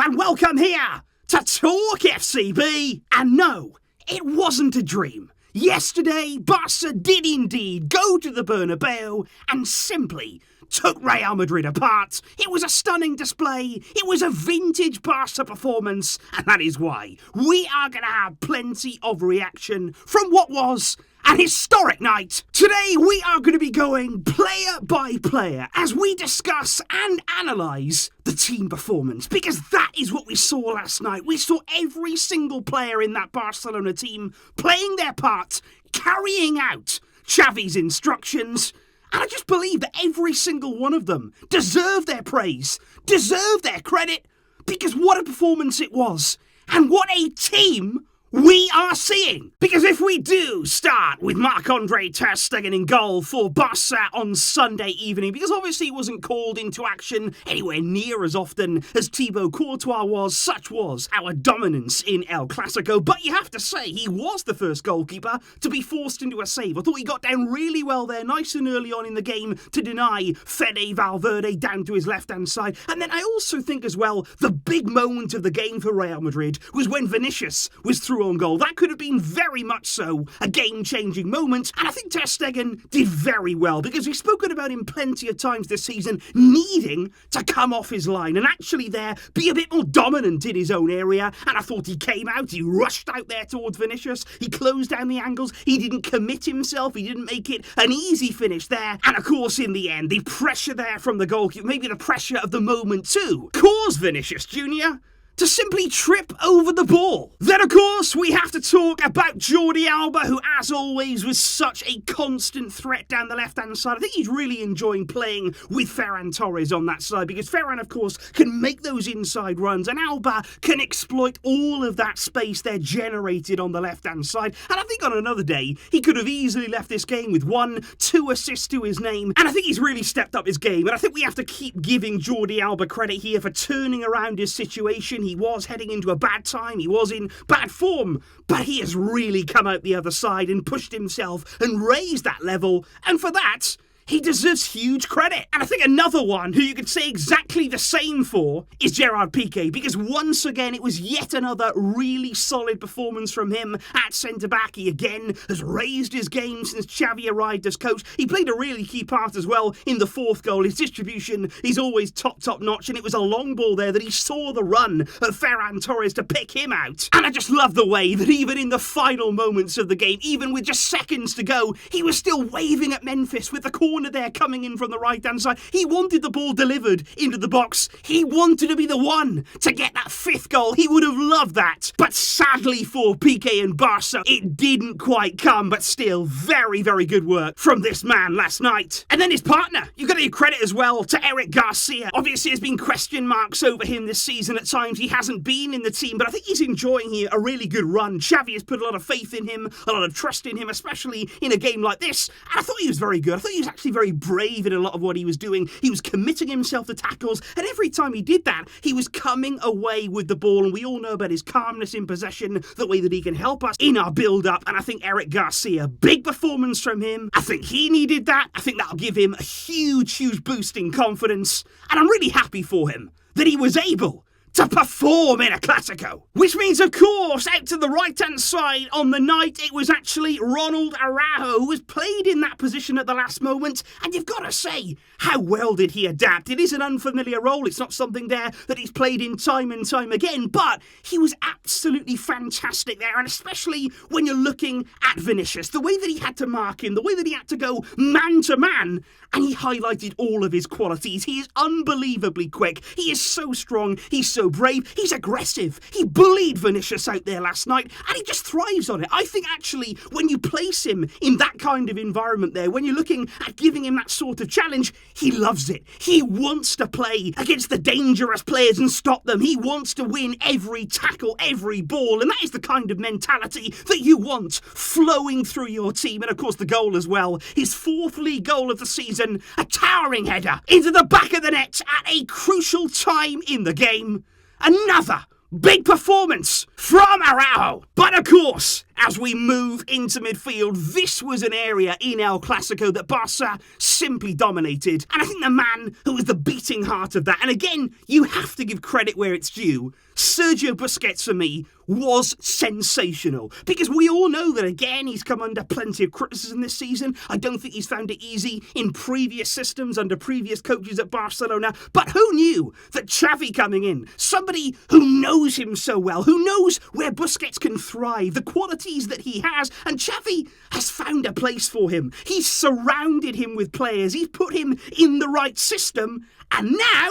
and welcome here to TalkFCB. And no, it wasn't a dream. Yesterday, Barca did indeed go to the Bernabeu and simply took Real Madrid apart. It was a stunning display. It was a vintage Barca performance, and that is why we are going to have plenty of reaction from what was an historic night. Today we are going to be going player by player as we discuss and analyse the team performance, because that is what we saw last night. We saw every single player in that Barcelona team playing their part, carrying out Xavi's instructions. And I just believe that every single one of them deserved their praise, deserved their credit, because what a performance it was. And what a team we are seeing. Because if we do start with Marc-Andre Ter Stegen in goal for Barca on Sunday evening, because obviously he wasn't called into action anywhere near as often as Thibaut Courtois was, such was our dominance in El Clasico, but you have to say he was the first goalkeeper to be forced into a save. I thought he got down really well there, nice and early on in the game, to deny Fede Valverde down to his left-hand side. And then I also think as well, the big moment of the game for Real Madrid was when Vinicius was through on goal. That could have been very much so a game-changing moment, and I think Ter Stegen did very well, because we've spoken about him plenty of times this season needing to come off his line and actually there be a bit more dominant in his own area. And I thought he came out, he rushed out there towards Vinicius, he closed down the angles, he didn't commit himself, he didn't make it an easy finish there, and of course in the end the pressure there from the goalkeeper, maybe the pressure of the moment too, caused Vinicius Jr. to simply trip over the ball. Then, of course, we have to talk about Jordi Alba, who, as always, was such a constant threat down the left-hand side. I think he's really enjoying playing with Ferran Torres on that side, because Ferran, of course, can make those inside runs, and Alba can exploit all of that space they're generated on the left-hand side. And I think on another day, he could have easily left this game with 1-2 assists to his name, and I think he's really stepped up his game, and I think we have to keep giving Jordi Alba credit here for turning around his situation. He was heading into a bad time, he was in bad form, but he has really come out the other side and pushed himself and raised that level, and for that, he deserves huge credit. And I think another one who you could say exactly the same for is Gerard Pique, because once again it was yet another really solid performance from him at centre-back. He again has raised his game since Xavi arrived as coach. He played a really key part as well in the fourth goal. His distribution is always top notch, and it was a long ball there that he saw the run of Ferran Torres to pick him out. And I just love the way that even in the final moments of the game, even with just seconds to go, he was still waving at Memphis with the corner there coming in from the right-hand side. He wanted the ball delivered into the box. He wanted to be the one to get that fifth goal. He would have loved that. But sadly for Pique and Barca, it didn't quite come, but still very, very good work from this man last night. And then his partner, you've got to give credit as well to Eric Garcia. Obviously there's been question marks over him this season. At times he hasn't been in the team, but I think he's enjoying here a really good run. Xavi has put a lot of faith in him, a lot of trust in him, especially in a game like this. And I thought he was very good. I thought he was actually very brave in a lot of what he was doing. He was committing himself to tackles, and every time he did that, he was coming away with the ball, and we all know about his calmness in possession, the way that he can help us in our build-up, and I think Eric Garcia, big performance from him. I think he needed that. I think that'll give him a huge boost in confidence, and I'm really happy for him that he was able to perform in a Clasico. Which means, of course, out to the right-hand side on the night, it was actually Ronald Araujo who was played in that position at the last moment, and you've got to say, how well did he adapt? It is an unfamiliar role, it's not something there that he's played in time and time again, but he was absolutely fantastic there, and especially when you're looking at Vinicius, the way that he had to mark him, the way that he had to go man-to-man, and he highlighted all of his qualities. He is unbelievably quick, he is so strong, he's so brave, he's aggressive. He bullied Vinicius out there last night, and he just thrives on it. I think actually when you place him in that kind of environment there, when you're looking at giving him that sort of challenge, he loves it. He wants to play against the dangerous players and stop them. He wants to win every tackle, every ball, and that is the kind of mentality that you want flowing through your team. And of course the goal as well, his fourth league goal of the season, a towering header into the back of the net at a crucial time in the game. Another big performance from Arago. But of course, as we move into midfield. This was an area in El Clasico that Barca simply dominated. And I think the man who was the beating heart of that, and again, you have to give credit where it's due, Sergio Busquets for me was sensational. Because we all know that, again, he's come under plenty of criticism this season. I don't think he's found it easy in previous systems under previous coaches at Barcelona. But who knew that Xavi coming in, somebody who knows him so well, who knows where Busquets can thrive, the qualities that he has, and Xavi has found a place for him. He's surrounded him with players. He's put him in the right system. And now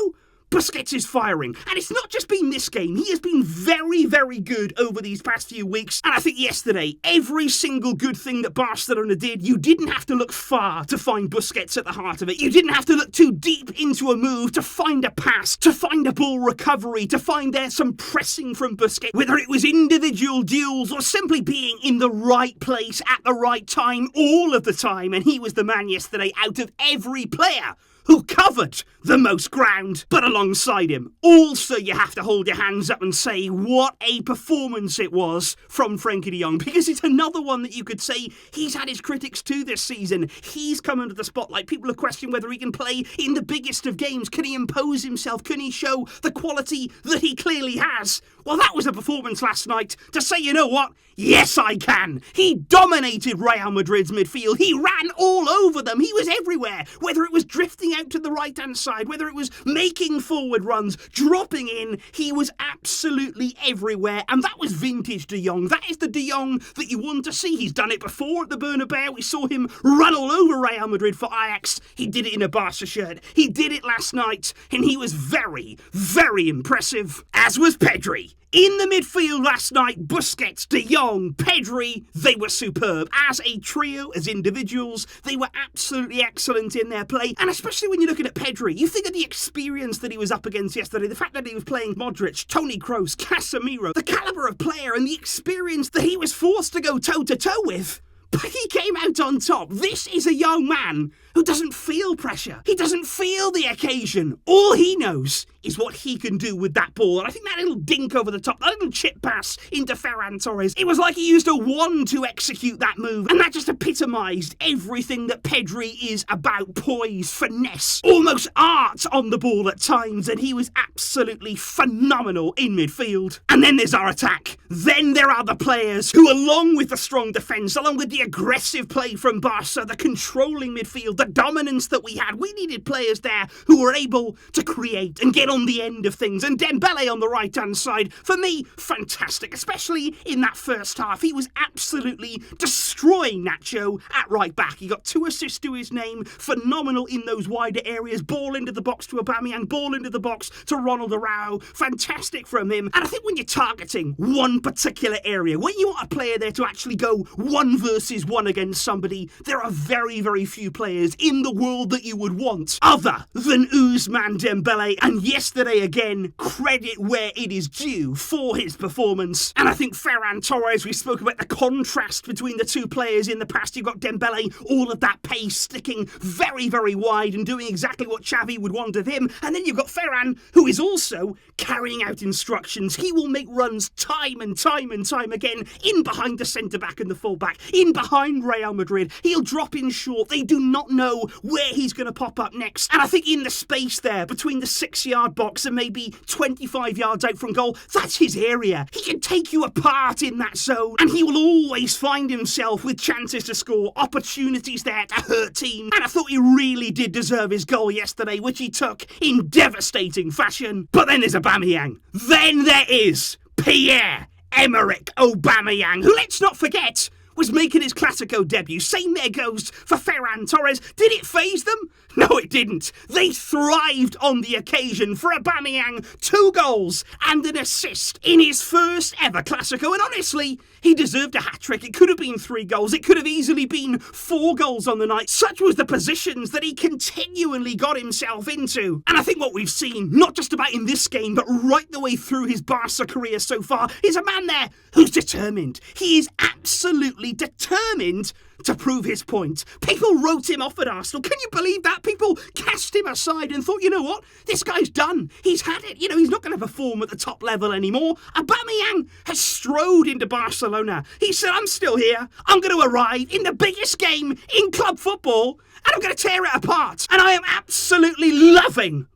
Busquets is firing. And it's not just been this game. He has been very, very good over these past few weeks. And I think yesterday, every single good thing that Barcelona did, you didn't have to look far to find Busquets at the heart of it. You didn't have to look too deep into a move to find a pass, to find a ball recovery, to find there some pressing from Busquets. Whether it was individual duels or simply being in the right place at the right time all of the time. And he was the man yesterday out of every player who covered the most ground. But alongside him, also you have to hold your hands up and say what a performance it was from Frenkie de Jong, because it's another one that you could say he's had his critics too this season. He's come under the spotlight. People are questioning whether he can play in the biggest of games. Can he impose himself? Can he show the quality that he clearly has? Well, that was a performance last night to say, you know what? Yes, I can. He dominated Real Madrid's midfield. He ran all over them. He was everywhere. Whether it was drifting out to the right-hand side, whether it was making forward runs, dropping in, he was absolutely everywhere. And that was vintage de Jong. That is the de Jong that you want to see. He's done it before at the Bernabeu. We saw him run all over Real Madrid for Ajax. He did it in a Barca shirt. He did it last night, and he was very, very impressive. As was Pedro. In the midfield last night, Busquets, De Jong, Pedro, they were superb. As a trio, as individuals, they were absolutely excellent in their play. And especially when you're looking at Pedro, you think of the experience that he was up against yesterday, the fact that he was playing Modric, Toni Kroos, Casemiro, the calibre of player and the experience that he was forced to go toe-to-toe with. But he came out on top. This is a young man who doesn't feel pressure. He doesn't feel the occasion. All he knows is what he can do with that ball. And I think that little dink over the top, that little chip pass into Ferran Torres, it was like he used a wand to execute that move. And that just epitomised everything that Pedro is about. Poise, finesse, almost art on the ball at times. And he was absolutely phenomenal in midfield. And then there's our attack. Then there are the players who, along with the strong defence, along with the aggressive play from Barca, the controlling midfield, the dominance that we had, we needed players there who were able to create and get on the end of things. And Dembele on the right-hand side, for me, fantastic, especially in that first half. He was absolutely destroying Nacho at right back. He got 2 assists to his name, phenomenal in those wider areas, ball into the box to Aubameyang, ball into the box to Ronald Araujo, fantastic from him. And I think when you're targeting one particular area, when you want a player there to actually go 1 versus 1 against somebody, there are very, very few players in the world that you would want other than Ousmane Dembele. And yesterday again, credit where it is due for his performance. And I think Ferran Torres, we spoke about the contrast between the two players in the past. You've got Dembele, all of that pace, sticking very, very wide and doing exactly what Xavi would want of him. And then you've got Ferran, who is also carrying out instructions. He will make runs time and time and time again, in behind the centre-back and the full-back, in behind Real Madrid. He'll drop in short. They do not know where he's going to pop up next. And I think in the space there, between the 6-yard box and maybe 25 yards out from goal, that's his area. He can take you apart in that zone, and he will always find himself with chances to score, opportunities there to hurt teams. And I thought he really did deserve his goal yesterday, which he took in devastating fashion. But then there's Aubameyang. Then there is Pierre-Emerick Aubameyang, who, let's not forget, was making his Clasico debut. Same there goes for Ferran Torres. Did it faze them? No, it didn't. They thrived on the occasion. For Aubameyang, 2 goals and an assist in his first ever Clasico. And honestly, he deserved a hat-trick. It could have been 3 goals. It could have easily been 4 goals on the night. Such was the positions that he continually got himself into. And I think what we've seen, not just about in this game, but right the way through his Barca career so far, is a man there who's determined. He is absolutely determined to prove his point. People wrote him off at Arsenal. Can you believe that? People cast him aside and thought, you know what? This guy's done. He's had it. You know, he's not going to perform at the top level anymore. Aubameyang has strode into Barcelona. He said, I'm still here. I'm going to arrive in the biggest game in club football, and I'm going to tear it apart. And I am absolutely loving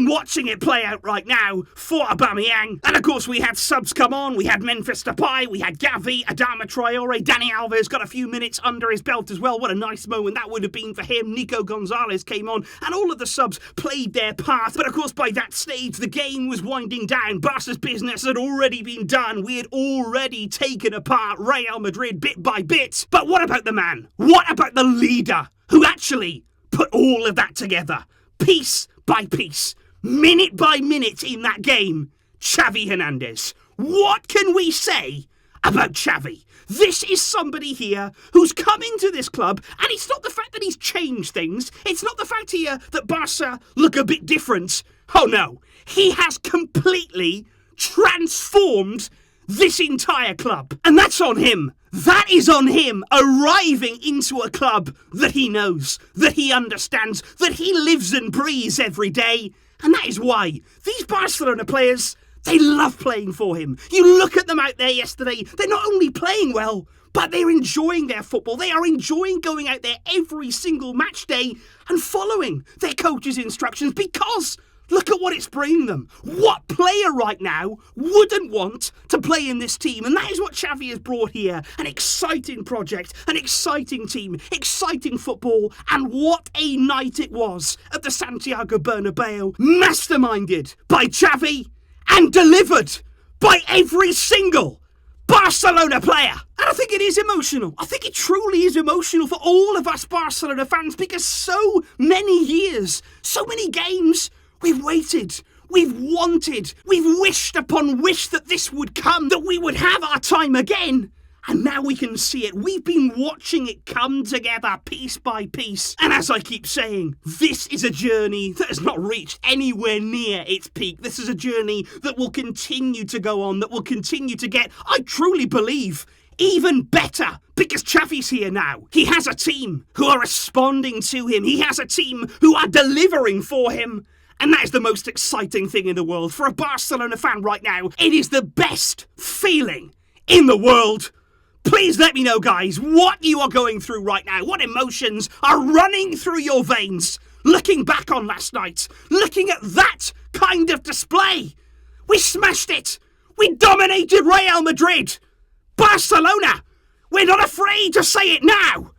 watching it play out right now for Aubameyang. And of course, we had subs come on. We had Memphis Depay. We had Xavi, Adama Traore. Dani Alves got a few minutes under his belt as well. What a nice moment that would have been for him. Nico Gonzalez came on, and all of the subs played their part. But of course, by that stage, the game was winding down. Barca's business had already been done. We had already taken apart Real Madrid bit by bit. But what about the man? What about the leader who actually put all of that together, piece by piece, minute by minute in that game? Xavi Hernandez. What can we say about Xavi? This is somebody here who's come into this club, and it's not the fact that he's changed things. It's not the fact here that Barca look a bit different. Oh no, he has completely transformed this entire club. And that's on him. That is on him arriving into a club that he knows, that he understands, that he lives and breathes every day. And that is why these Barcelona players, they love playing for him. You look at them out there yesterday, they're not only playing well, but they're enjoying their football. They are enjoying going out there every single match day and following their coach's instructions, because look at what it's bringing them. What player right now wouldn't want to play in this team? And that is what Xavi has brought here. An exciting project, an exciting team, exciting football. And what a night it was at the Santiago Bernabeu. Masterminded by Xavi and delivered by every single Barcelona player. And I think it is emotional. I think it truly is emotional for all of us Barcelona fans, because so many years, so many games, we've waited, we've wanted, we've wished upon wish that this would come, that we would have our time again. And now we can see it. We've been watching it come together piece by piece. And as I keep saying, this is a journey that has not reached anywhere near its peak. This is a journey that will continue to go on, that will continue to get, I truly believe, even better, because Xavi's here now. He has a team who are responding to him. He has a team who are delivering for him. And that is the most exciting thing in the world. For a Barcelona fan right now, it is the best feeling in the world. Please let me know, guys, what you are going through right now. What emotions are running through your veins, looking back on last night, looking at that kind of display. We smashed it. We dominated Real Madrid. Barcelona, we're not afraid to say it now.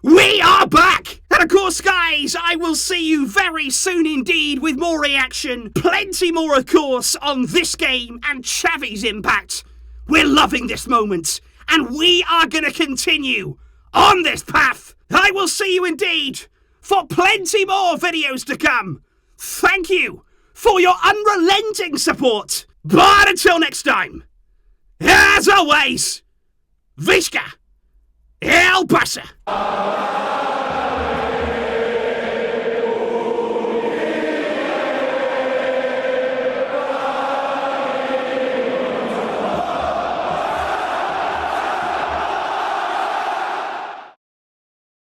We are back! And of course, guys, I will see you very soon indeed with more reaction. Plenty more, of course, on this game and Xavi's impact. We're loving this moment, and we are going to continue on this path. I will see you indeed for plenty more videos to come. Thank you for your unrelenting support. But until next time, as always, Visca! El Barça!